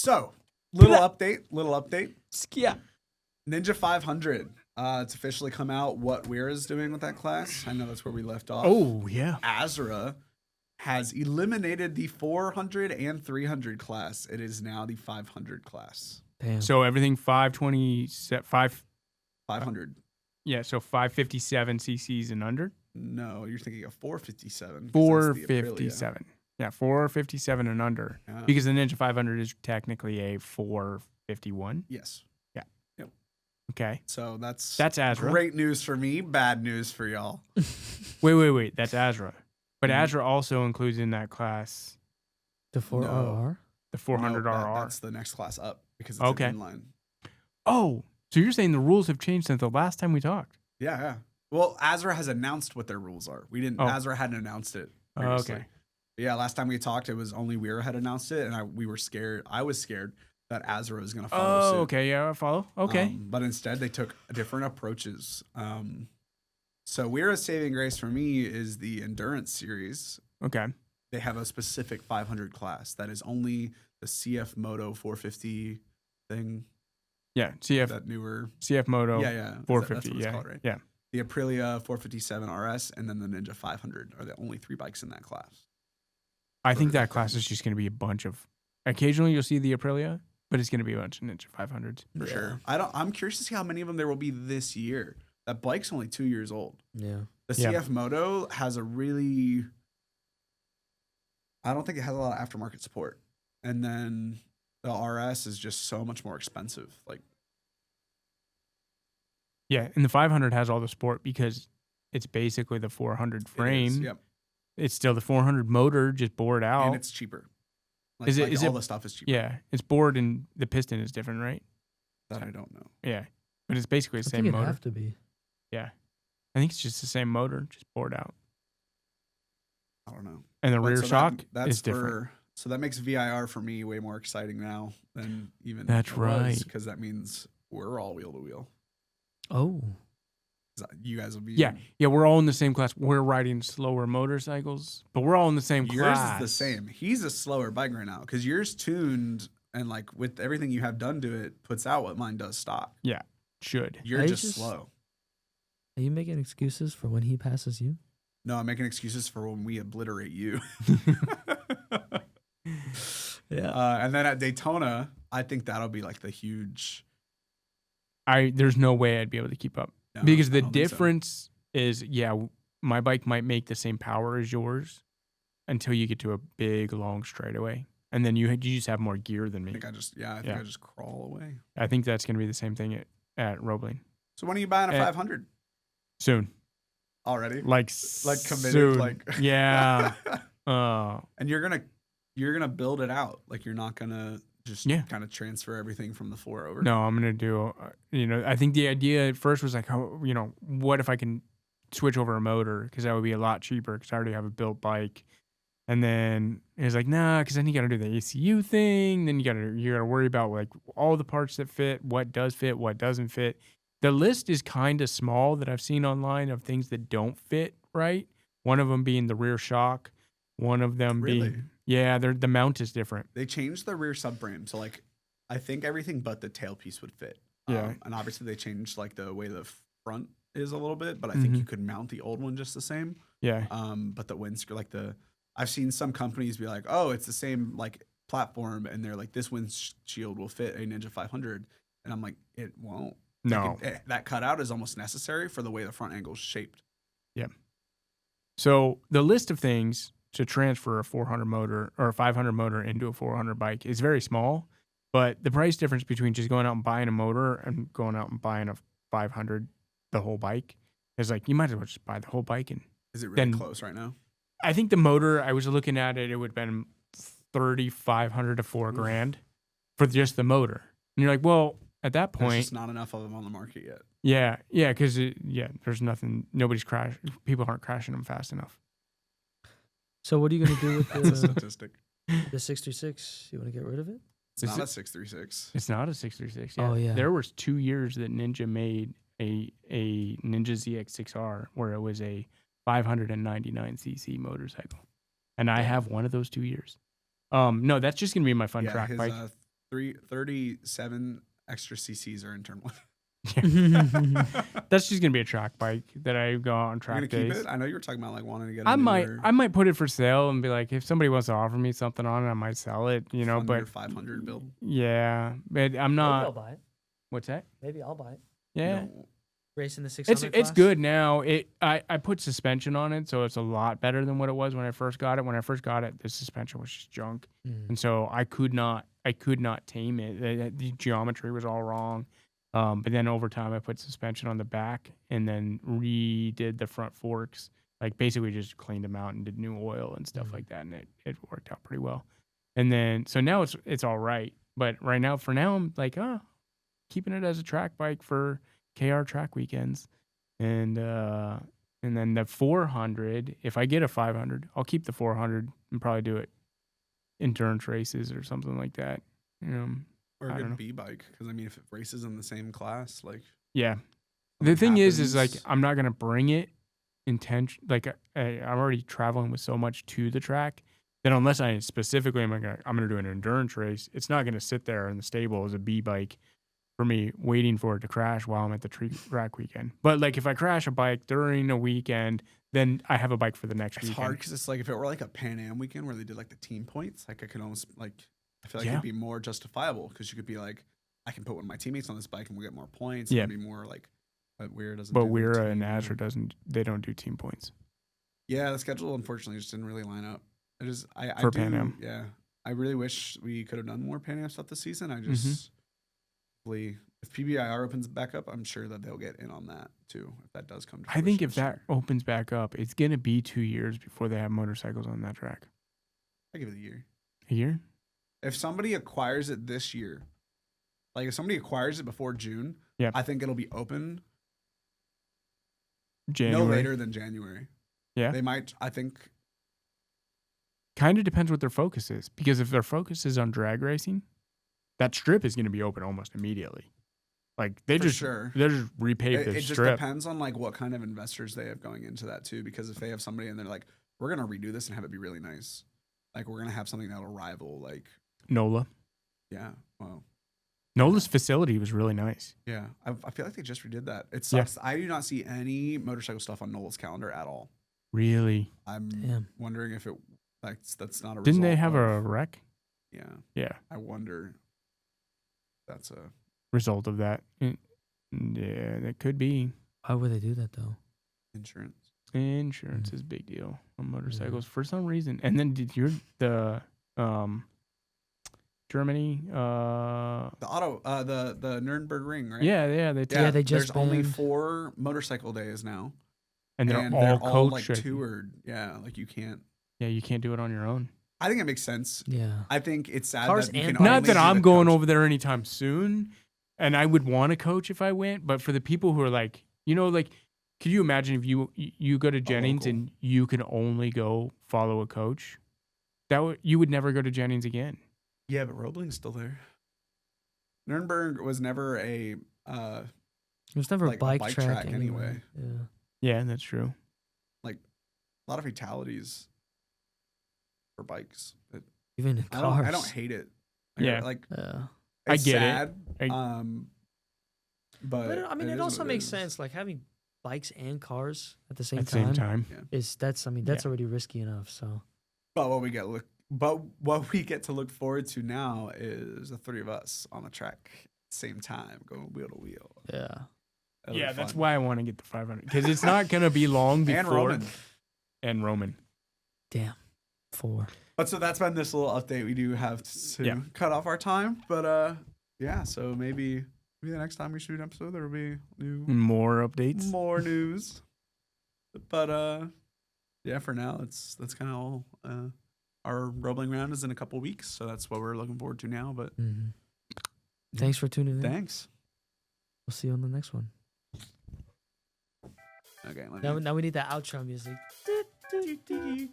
So, little update. Yeah. Ninja 500. It's officially come out what WERA is doing with that class. I know that's where we left off. Oh, yeah. ASRA has eliminated the 400 and 300 class. It is now the 500 class. Damn. So everything 500. Yeah, so 557 cc's and under? No, you're thinking of 457. 457. Yeah, 457 and under. Because the Ninja 500 is technically a 451. Yes. Yeah. Yep. Okay. So that's ASRA. Great news for me, bad news for y'all. Wait. That's ASRA. But ASRA also includes in that class the 4RR? The 400RR. That's the next class up because it's an inline. Oh, so you're saying the rules have changed since the last time we talked? Yeah. Well, ASRA has announced what their rules are. We didn't. ASRA hadn't announced it previously. Okay. But yeah, last time we talked, it was only WERA had announced it, and we were scared. I was scared that ASRA was going to follow suit. Okay. Yeah, I follow. Okay. But instead, they took different approaches. So WERA's saving grace for me is the endurance series. Okay. They have a specific 500 class that is only the CF Moto 450 thing. Yeah, that newer CF Moto. Yeah. 450. That's called, right? Yeah. The Aprilia 457 RS and then the Ninja 500 are the only 3 bikes in that class. I think that class is just going to be a bunch of. Occasionally, you'll see the Aprilia, but it's going to be a bunch of Ninja 500s for sure. I'm curious to see how many of them there will be this year. That bike's only 2 years old. Yeah. The CF Moto has a really. I don't think it has a lot of aftermarket support, and then the RS is just so much more expensive. Yeah, and the 500 has all the sport because it's basically the 400 frame. Yep. It's still the 400 motor, just bored out. And it's cheaper. Is all the stuff is cheaper. Yeah, it's bored and the piston is different, right? That I don't know. Yeah, but it's basically the same motor. I think it'd have to be. Yeah. I think it's just the same motor, just bored out. I don't know. And the rear shock is different. So that makes VIR for me way more exciting now than even That's right. Because that means we're all wheel to wheel. Oh. You guys will be. Yeah, we're all in the same class. We're riding slower motorcycles, but we're all in the same class. Yours is the same. He's a slower bike right now because yours tuned and with everything you have done to it, puts out what mine does stock. Yeah, should. You're just slow. Are you making excuses for when he passes you? No, I'm making excuses for when we obliterate you. Yeah. And then at Daytona, I think that'll be the huge. There's no way I'd be able to keep up. No, because the difference is, my bike might make the same power as yours until you get to a big, long straightaway. And then you just have more gear than me. I think I just crawl away. I think that's going to be the same thing at Roebling. So when are you buying a 500? Soon. Already? Committed? Soon. Yeah. And you're gonna build it out. You're not gonna just kind of transfer everything from the 4 over. No, I'm gonna do. I think the idea at first was what if I can switch over a motor because that would be a lot cheaper because I already have a built bike. And then it was nah, because then you got to do the ACU thing. Then you got to worry about all the parts that fit, what does fit, what doesn't fit. The list is kind of small that I've seen online of things that don't fit right. One of them being the rear shock. One of them being the mount is different. They changed the rear subframe, so I think everything but the tailpiece would fit. Yeah, and obviously they changed the way the front is a little bit, but I think you could mount the old one just the same. Yeah. But the windscreen, I've seen some companies be oh, it's the same platform, and they're this windshield will fit a Ninja 500, and I'm it won't. No, that cutout is almost necessary for the way the front angle is shaped. Yeah. So the list of things to transfer a 400 motor or a 500 motor into a 400 bike is very small, but the price difference between just going out and buying a motor and going out and buying a 500, the whole bike, is you might as well just buy the whole bike. And is it really close right now? I think the motor, I was looking at it, it would have been $3,500 to $4,000 for just the motor. And you're well, at that point, there's just not enough of them on the market yet. Yeah, because there's nothing. Nobody's crashed. People aren't crashing them fast enough. So what are you going to do with That's a statistic. The 636? You want to get rid of it? It's not a 636. It's not a 636. Yeah. Oh yeah. There was 2 years that Ninja made a Ninja ZX6R where it was a 599 cc motorcycle, and I have one of those 2 years. No, that's just gonna be my fun track bike. 37 extra CCs are in turn 1. That's just gonna be a track bike that I go on You're track gonna keep days. it? I know you were talking about like wanting to get. I might put it for sale and be like, if somebody wants to offer me something on it, I might sell it. You know, but 500 build. yeah, but I'm Maybe I'll not. buy it. What's that? Maybe I'll buy it. Yeah, You know, Racing the 600 it's class? good now. I put suspension on it, so it's a lot better than what it was when I first got it. When I first got it, the suspension was just junk, and so I could not tame it. The geometry was all wrong. But then over time, I put suspension on the back and then redid the front forks. Like basically just cleaned them out and did new oil and stuff like that, and it worked out pretty well. And then so now it's all right. But for now, I'm like, keeping it as a track bike for KR track weekends, and then the 400. If I get a 500, I'll keep the 400 and probably do it endurance races or something like that. or I a don't know. good B bike, because I mean, if it races in the same class, like Yeah. The thing is like happens. I'm not gonna bring it like I'm already traveling with so much to the track that unless I specifically I'm gonna do an endurance race, it's not gonna sit there in the stable as a B bike for me waiting for it to crash while I'm at the track weekend. But like if I crash a bike during a weekend, then I have a bike for the next it's weekend. hard because it's like if it were like a Pan Am weekend where they did like the team points, like I could almost like I feel like Yeah. it'd be more justifiable because you could be like, I can put one of my teammates on this bike and we'll get more points. Yeah. It'd be more like, but WERA doesn't. But do the WERA and team. ASRA they don't do team points. Yeah, the schedule unfortunately just didn't really line up. I For do, Pan Am. Yeah, I really wish we could have done more Pan Am stuff this season. I just hopefully if PBIR opens back up, I'm sure that they'll get in on that too. If that does come to I think fruition if this that year. opens back up, it's gonna be 2 years before they have motorcycles on that track. I give it a year. A year? If somebody acquires it this year, like if somebody acquires it before June, Yep. I think it'll be open January. no later than January. Yeah. They might. I think. Kind of depends what their focus is. Because if their focus is on drag racing, that strip is going to be open almost immediately. Like they For just sure. they just repave the It just strip. depends on like what kind of investors they have going into that too. Because if they have somebody and they're like, we're gonna redo this and have it be really nice, like we're gonna have something that'll rival like NOLA. yeah, well NOLA's facility was really nice. yeah. I feel like they just redid that. It sucks. I do not see any motorcycle stuff on Noel's calendar at all. Really? I'm Damn. wondering if that's not a. Didn't they result have of, a wreck? Yeah, Yeah. I wonder. That's a. Result of that. Yeah, that could be. Why would they do that though? Insurance. Insurance is a big deal on motorcycles for some reason. And then did the Germany The auto, the Nuremberg Ring, right? yeah, they Yeah, they there's just only banned- 4 motorcycle days now, and they're all coach like races. toured. Yeah, like you can't. Yeah, you can't do it on your own. I think it makes sense. Yeah. I think it's sad Cars that you and can Not only that do I'm the going coach. over there anytime soon, and I would want to coach if I went. But for the people who are like, like, could you imagine if you go to Jennings local. and you can only go follow a coach? You would never go to Jennings again. Yeah, but Roebling's still there. Nuremberg was never a. It was never Like a a bike, bike track, track anyway. anyway. Yeah. Yeah, that's true. A lot of fatalities for bikes. Even in cars. I don't hate it. Yeah. like Yeah. I it's get it. sad, I- but I mean, it it is also what makes is. sense. Like having bikes and cars at the same At the time, same time. that's Yeah. already risky enough. So But what we get to look forward to now is the 3 of us on the track at the same time, going wheel to wheel. yeah. That'll be Yeah, that's fun. why I want to get the 500 because it's not gonna be long before. And Roman. And Roman. Damn. 4. But so that's been this little update. We do have to cut off our time, but yeah. So maybe the next time we shoot an episode, there will be More updates. more news. But yeah, for now, that's kind of all. Our Roebling round is in a couple weeks, so that's what we're looking forward to now. But Thanks for tuning in. thanks. We'll see you on the next one. Okay. Now we need that outro music. Let me...